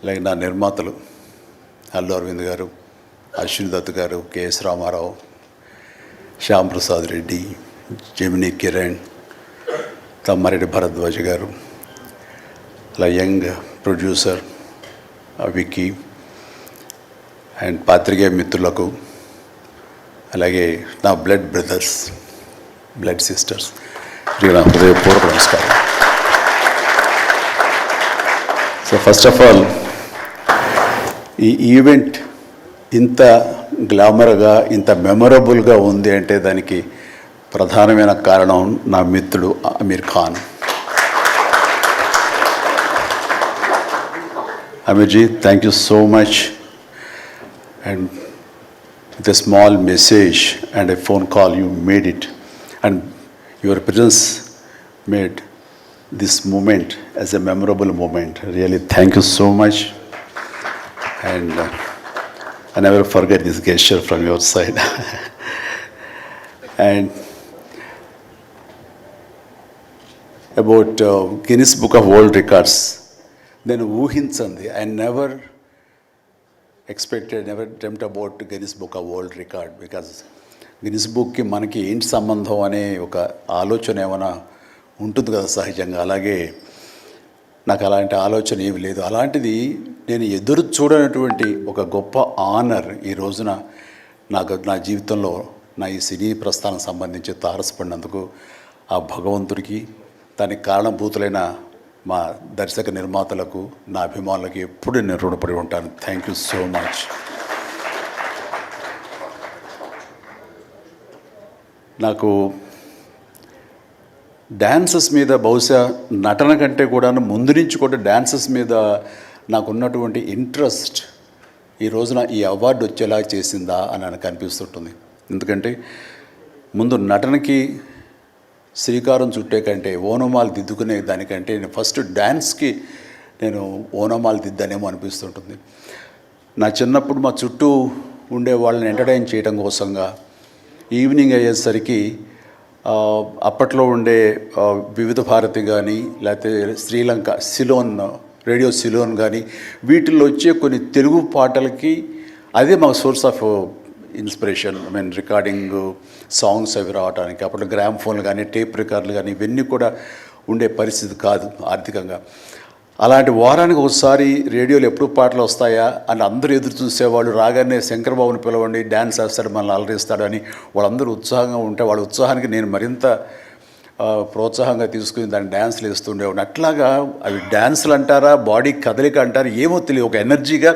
అలాగే నా నిర్మాతలు అల్లు అరవింద్ గారు, అశ్విని దత్ గారు, కెఎస్ రామారావు, శ్యామ్ ప్రసాద్ రెడ్డి, జెమినీ కిరణ్, తమ్మారెడ్డి భరద్వాజ్ గారు, అలా యంగ్ ప్రొడ్యూసర్ విక్కీ అండ్ పాత్రికేయ మిత్రులకు, అలాగే నా బ్లడ్ బ్రదర్స్, బ్లడ్ సిస్టర్స్, నా హృదయపూర్వక నమస్కారం. సో ఫస్ట్ ఆఫ్ ఆల్ ఈ ఈవెంట్ ఇంత గ్లామర్గా, ఇంత మెమొరబుల్గా ఉంది అంటే దానికి ప్రధానమైన కారణం నా మిత్రుడు అమీర్ ఖాన్. అమీర్జీ, thank you so much. And with a small message and a phone call you made it, and your presence made this moment as a memorable moment. Really, thank you so much. And I never forget this gesture from your side. And about Guinness Book of World Records, then ఊహించండి. I never expected, never dreamt about Guinness Book of World Record, because Guinness బుక్కి మనకి ఏంటి సంబంధం అనే ఒక ఆలోచన ఏమైనా ఉంటుంది కదా సహజంగా. అలాగే నాకు అలాంటి ఆలోచన ఏమి లేదు. అలాంటిది నేను ఎదురు చూడనటువంటి ఒక గొప్ప ఆనర్ ఈ రోజున నా జీవితంలో నా ఈ సినీ ప్రస్థానం సంబంధించి తారసపడినందుకు ఆ భగవంతుడికి, దానికి కారణభూతులైన మా దర్శక నిర్మాతలకు, నా అభిమానులకు ఎప్పుడు నేను రుణపడి ఉంటాను. Thank you so much. నాకు డ్యాన్సెస్ మీద, బహుశా నటన కంటే కూడా ముందు నుంచి కూడా డ్యాన్సెస్ మీద నాకున్నటువంటి ఇంట్రెస్ట్ ఈ రోజున ఈ అవార్డు వచ్చేలా చేసిందా అని నాకు అనిపిస్తుంటుంది. ఎందుకంటే ముందు నటనకి శ్రీకారం చుట్టే కంటే, ఓనమాలు దిద్దుకునే దానికంటే నేను ఫస్ట్ డ్యాన్స్కి నేను ఓనమాలు దిద్దానేమో అనిపిస్తుంటుంది. నా చిన్నప్పుడు మా చుట్టూ ఉండే వాళ్ళని ఎంటర్టైన్ చేయడం కోసంగా ఈవినింగ్ అయ్యేసరికి అప్పట్లో ఉండే వివిధ భారతి కానీ, లేకపోతే శ్రీలంక సిలోన్, రేడియో సిలోన్ కానీ, వీటిల్లో వచ్చే కొన్ని తెలుగు పాటలకి అదే మా source of inspiration. I mean recording songs అవి రావడానికి. అప్పట్లో గ్రామ్ ఫోన్లు కానీ, టేప్ రికార్డులు కానీ ఇవన్నీ కూడా ఉండే పరిస్థితి కాదు ఆర్థికంగా. అలాంటి వారానికి ఒకసారి రేడియోలో ఎప్పుడు పాటలు వస్తాయా అని అందరూ ఎదురు చూసేవాళ్ళు. రాగానే శంకర్బాబుని పిలవండి, డ్యాన్స్ వేస్తాడు, మనల్ని అలరిస్తాడు అని వాళ్ళందరూ ఉత్సాహంగా ఉంటే, వాళ్ళ ఉత్సాహానికి నేను మరింత ప్రోత్సాహంగా తీసుకుని దాన్ని డ్యాన్స్లు వేస్తుండేవాడిని. అట్లాగా అవి డ్యాన్సులు అంటారా, బాడీ కదలిక అంటారా ఏమో తెలియదు, ఒక ఎనర్జీగా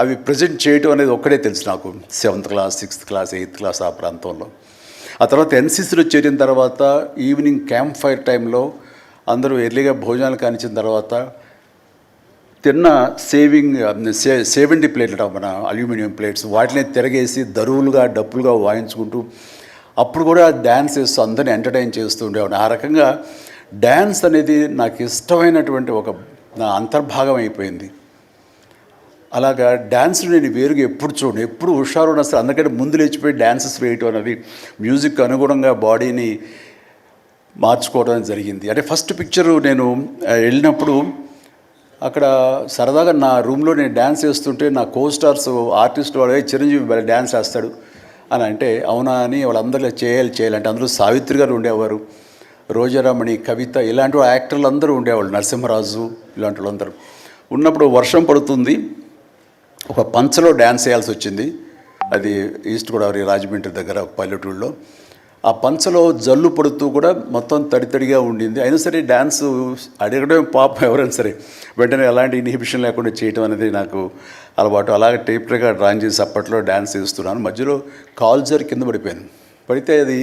అవి ప్రజెంట్ చేయటం అనేది ఒక్కడే తెలుసు నాకు. 7th class, 6th class, 8th class ఆ ప్రాంతంలో. ఆ తర్వాత ఎన్సీసీలో చేరిన తర్వాత ఈవినింగ్ క్యాంప్ ఫైర్ టైంలో అందరూ ఎర్లీగా భోజనాలు కానిచ్చిన తర్వాత తిన్న 70 ప్లేట్లు మన అల్యూమినియం ప్లేట్స్, వాటిని తిరగేసి దరువులుగా, డప్పులుగా వాయించుకుంటూ అప్పుడు కూడా డ్యాన్స్ చేస్తూ అందరిని ఎంటర్టైన్ చేస్తూ ఉండేవాడు. ఆ రకంగా డ్యాన్స్ అనేది నాకు ఇష్టమైనటువంటి ఒక నా అంతర్భాగం అయిపోయింది. అలాగా డ్యాన్స్లు నేను వేరుగా ఎప్పుడు చూడను, ఎప్పుడు హుషారు ఉన్న అసలు అందుకంటే ముందు లేచిపోయి డ్యాన్సెస్ వేయటం అనేది మ్యూజిక్ అనుగుణంగా బాడీని మార్చుకోవడం జరిగింది. అంటే ఫస్ట్ పిక్చరు నేను వెళ్ళినప్పుడు అక్కడ సరదాగా నా రూమ్లో నేను డ్యాన్స్ చేస్తుంటే నా కోస్టార్స్ ఆర్టిస్ట్ వాడు చిరంజీవి డ్యాన్స్ వేస్తాడు అని అంటే అవునా అని వాళ్ళందరూ చేయాలంటే అందులో సావిత్రి గారు ఉండేవారు, రోజారామణి, కవిత, ఇలాంటి యాక్టర్లు అందరూ ఉండేవాళ్ళు, నరసింహరాజు ఇలాంటి వాళ్ళందరూ ఉన్నప్పుడు వర్షం పడుతుంది. ఒక పంచలో డ్యాన్స్ చేయాల్సి వచ్చింది. అది ఈస్ట్ గోదావరి రాజమండ్రి దగ్గర ఒక పల్లెటూళ్ళలో. ఆ పంచలో జల్లు పడుతూ కూడా మొత్తం తడితడిగా ఉండింది. అయినా సరే డ్యాన్స్ అడగడం పాపం ఎవరైనా సరే వెంటనే ఎలాంటి ఇన్హిబిషన్ లేకుండా చేయటం అనేది నాకు అలవాటు. అలాగే టేప్ రికార్డ్ డ్రాయింగ్ చేసి అప్పట్లో డ్యాన్స్ చేస్తున్నాను. మధ్యలో కాల్ జారి కింద పడిపోయాను. పడితే అది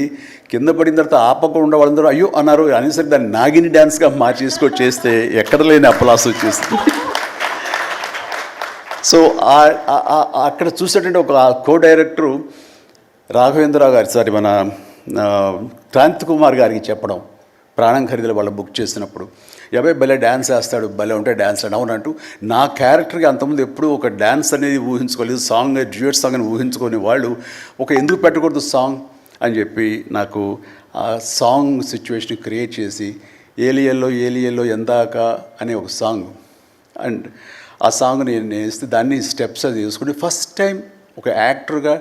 కింద పడిన తర్వాత ఆపకుండా వాళ్ళందరూ అయ్యో అన్నారు. అయినా సరే దాన్ని నాగిని డ్యాన్స్గా మార్చేసుకొని చేస్తే ఎక్కడ లేని అప్పలాస్ వచ్చేస్తుంది. సో అక్కడ చూసేటంటే ఒక కో డైరెక్టరు రాఘవేంద్రరావు గారు, సారీ మన క్రాంతి కుమార్ గారికి చెప్పడం, ప్రాణం ఖరీదులు వాళ్ళు బుక్ చేసినప్పుడు, అబ్బాయి భలే డ్యాన్స్ వేస్తాడు, భలే ఉంటే డ్యాన్స్ అని అవునంటూ నా క్యారెక్టర్కి అంతకుముందు ఎప్పుడూ ఒక డ్యాన్స్ అనేది ఊహించుకోలేదు, సాంగ్ డ్యూయట్ సాంగ్ అని ఊహించుకొని వాళ్ళు ఒక ఎందుకు పెట్టకూడదు సాంగ్ అని చెప్పి నాకు ఆ సాంగ్ సిచ్యువేషన్ క్రియేట్ చేసి ఏలియల్లో ఎందాక అనే ఒక సాంగ్. అండ్ ఆ సాంగ్ నేను వేస్తే దాన్ని స్టెప్స్ అది వేసుకుని ఫస్ట్ టైం ఒక యాక్టర్గా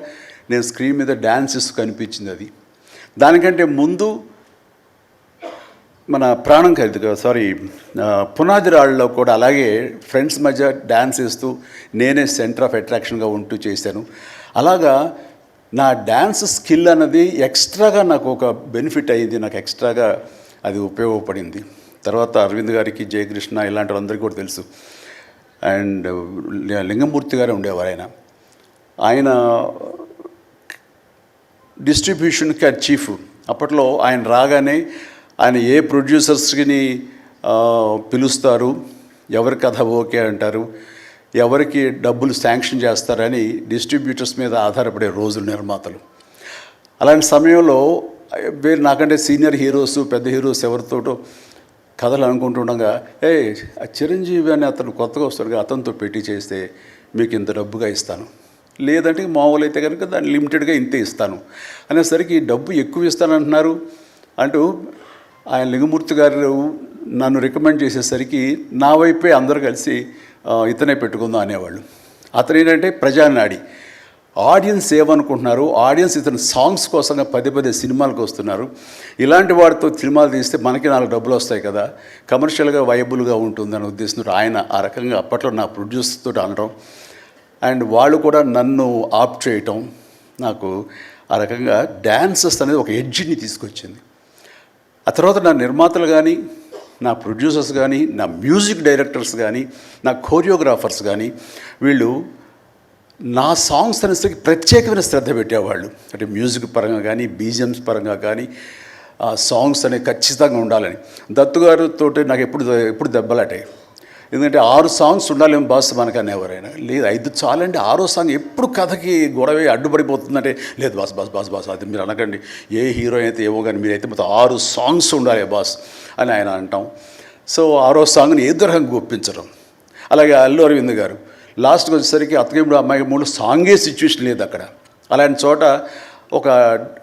నేను స్క్రీన్ మీద డ్యాన్స్ చేస్తూ కనిపించింది అది. దానికంటే ముందు మన ప్రాణం ఖరీదు పునాది రాళ్ళలో కూడా అలాగే ఫ్రెండ్స్ మధ్య డ్యాన్స్ వేస్తూ నేనే సెంటర్ ఆఫ్ అట్రాక్షన్గా ఉంటూ చేశాను. అలాగా నా డ్యాన్స్ స్కిల్ అన్నది ఎక్స్ట్రాగా నాకు ఒక బెనిఫిట్ అయ్యింది, నాకు ఎక్స్ట్రాగా అది ఉపయోగపడింది. తర్వాత అరవింద్ గారికి, జయకృష్ణ ఇలాంటి వాళ్ళందరికీ కూడా తెలుసు. అండ్ లింగమూర్తి గారే ఉండేవారు. ఆయన డిస్ట్రిబ్యూషన్కి చీఫ్. అప్పట్లో ఆయన రాగానే ఆయన ఏ ప్రొడ్యూసర్స్ని పిలుస్తారు, ఎవరి కథ ఓకే అంటారు, ఎవరికి డబ్బులు శాంక్షన్ చేస్తారని డిస్ట్రిబ్యూటర్స్ మీద ఆధారపడే రోజులు నిర్మాతలు. అలాంటి సమయంలో వేరు నాకంటే సీనియర్ హీరోస్, పెద్ద హీరోస్ ఎవరితోటో కథలు అనుకుంటుండగా, చిరంజీవి అని అతను కొత్తగా వస్తాడుగా, అతనితో పెట్టి చేస్తే మీకు ఇంత డబ్బుగా ఇస్తాను, లేదంటే మామూలు అయితే కనుక దాన్ని లిమిటెడ్గా ఇంతే ఇస్తాను అనేసరికి డబ్బు ఎక్కువ ఇస్తానంటున్నారు అంటూ ఆయన లింగమూర్తి గారు నన్ను రికమెండ్ చేసేసరికి నా వైపే అందరూ కలిసి ఇతనే పెట్టుకుందాం అనేవాళ్ళు. అతను ఏంటంటే ప్రజానాడి, ఆడియన్స్ ఏమనుకుంటున్నారు, ఆడియన్స్ ఇతను సాంగ్స్ కోసంగా పదే సినిమాలకు వస్తున్నారు, ఇలాంటి వాడితో సినిమాలు తీస్తే మనకి 4 డబ్బులు వస్తాయి కదా, కమర్షియల్గా వైబుల్గా ఉంటుందని ఉద్దేశంతో ఆయన ఆ రకంగా అప్పట్లో నా ప్రొడ్యూసర్తో అనడం, అండ్ వాళ్ళు కూడా నన్ను ఆప్ట్ చేయటం నాకు ఆ రకంగా డ్యాన్సెస్ అనేది ఒక ఎడ్జిని తీసుకొచ్చింది. ఆ తర్వాత నా నిర్మాతలు కానీ, నా ప్రొడ్యూసర్స్ కానీ, నా మ్యూజిక్ డైరెక్టర్స్ కానీ, నా కోరియోగ్రాఫర్స్ కానీ వీళ్ళు నా సాంగ్స్ అనేసరికి ప్రత్యేకమైన శ్రద్ధ పెట్టేవాళ్ళు. అంటే మ్యూజిక్ పరంగా కానీ, బీజిఎమ్స్ పరంగా కానీ ఆ సాంగ్స్ అనేవి ఖచ్చితంగా ఉండాలని. దత్తు గారితో నాకు ఎప్పుడు దెబ్బలాటే. ఎందుకంటే 6 సాంగ్స్ ఉండాలేమో బాస్ మనకు అనేవారైనా, లేదు 5 చాలండి, 6వ సాంగ్ ఎప్పుడు కథకి గొడవ అడ్డుపడిపోతుందంటే, లేదు బాస్ అది మీరు అనకండి, ఏ హీరో అయితే ఏమో కానీ మీరైతే మొత్తం 6 సాంగ్స్ ఉండాలి బాస్ అని ఆయన అంటాం. సో 6వ సాంగ్ని ఏదో రకంగా ఒప్పించడం. అలాగే అల్లు అరవింద్ గారు లాస్ట్కి వచ్చేసరికి అత్తగేముడు అమ్మాయికి 3 సాంగే సిచ్యువేషన్ లేదు అక్కడ. అలాంటి చోట ఒక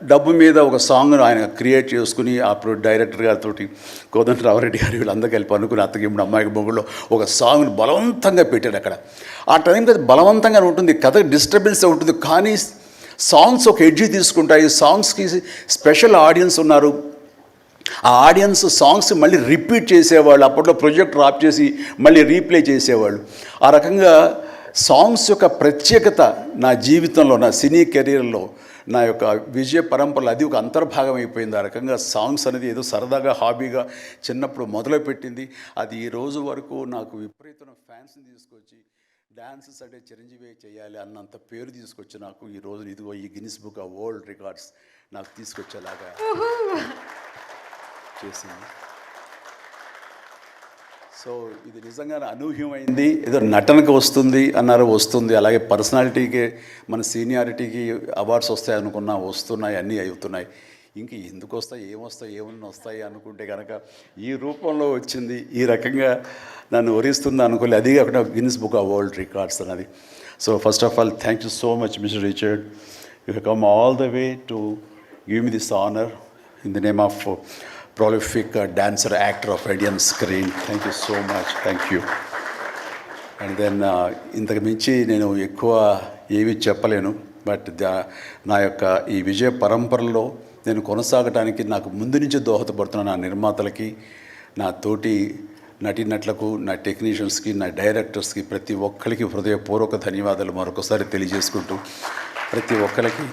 డబ్బు మీద ఒక సాంగ్ను ఆయన క్రియేట్ చేసుకుని అప్పుడు డైరెక్టర్ గారితో కోదండరామరెడ్డి గారు వీళ్ళందరూ కలిపి అనుకుని అత్తగేముడు అమ్మాయికి మొగుల్లో ఒక సాంగ్ను బలవంతంగా పెట్టాడు అక్కడ. ఆ టైంకి అది బలవంతంగానే ఉంటుంది, కథ డిస్టర్బెన్స్ ఉంటుంది, కానీ సాంగ్స్ ఒక ఎడ్జి తీసుకుంటాయి. సాంగ్స్కి స్పెషల్ ఆడియన్స్ ఉన్నారు. ఆ ఆడియన్స్ సాంగ్స్ మళ్ళీ రిపీట్ చేసేవాళ్ళు. అప్పట్లో ప్రొజెక్టర్ ఆఫ్ చేసి మళ్ళీ రీప్లే చేసేవాళ్ళు. ఆ రకంగా సాంగ్స్ యొక్క ప్రత్యేకత నా జీవితంలో, నా సినీ కెరీర్లో, నా యొక్క విజయ పరంపరలు అది ఒక అంతర్భాగం అయిపోయింది. ఆ రకంగా సాంగ్స్ అనేది ఏదో సరదాగా హాబీగా చిన్నప్పుడు మొదలుపెట్టింది. అది ఈ రోజు వరకు నాకు విపరీతమైన ఫ్యాన్స్ని తీసుకొచ్చి డ్యాన్సెస్ అంటే చిరంజీవి చేయాలి అన్నంత పేరు తీసుకొచ్చి నాకు ఈ రోజు ఇదిగో ఈ Guinness book of world records నాకు తీసుకొచ్చేలాగా చేసింది. సో ఇది నిజంగా అనూహ్యమైంది. ఏదో నటనకు వస్తుంది అన్నారు, వస్తుంది. అలాగే పర్సనాలిటీకి, మన సీనియారిటీకి అవార్డ్స్ వస్తాయి అనుకున్నా వస్తున్నాయి, అన్నీ అవుతున్నాయి. ఇంక ఎందుకు వస్తాయి, ఏమన్నా వస్తాయి అనుకుంటే కనుక ఈ రూపంలో వచ్చింది. ఈ రకంగా నన్ను వరిస్తుంది అనుకోలే. అది కాకుండా Guinness book of world records అన్నది. So first of all thank you so much mister Richard. You have come all the way to give me this honour in the name of prolific dancer, actor of Indian screen. Thank you so much. Thank you. And then ఇంతకు మించి నేను ఎక్కువ ఏమీ చెప్పలేను. But నా యొక్క ఈ విజయ పరంపరలో నేను కొనసాగడానికి నాకు ముందు నుంచి దోహదపడుతున్న నా నిర్మాతలకి, నా తోటి నటీనటులకు, నా టెక్నీషియన్స్కి, నా డైరెక్టర్స్కి, ప్రతి ఒక్కరికి హృదయపూర్వక ధన్యవాదాలు మరొకసారి తెలియజేసుకుంటూ ప్రతి ఒక్కరికి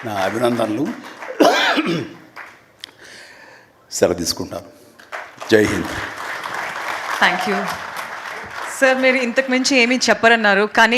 నా అభినందనలు సెలవు తీసుకుంటాను. జై హింద్. Thank you sir. మీరు ఇంతకు మించి ఏమీ చెప్పరన్నారు, కానీ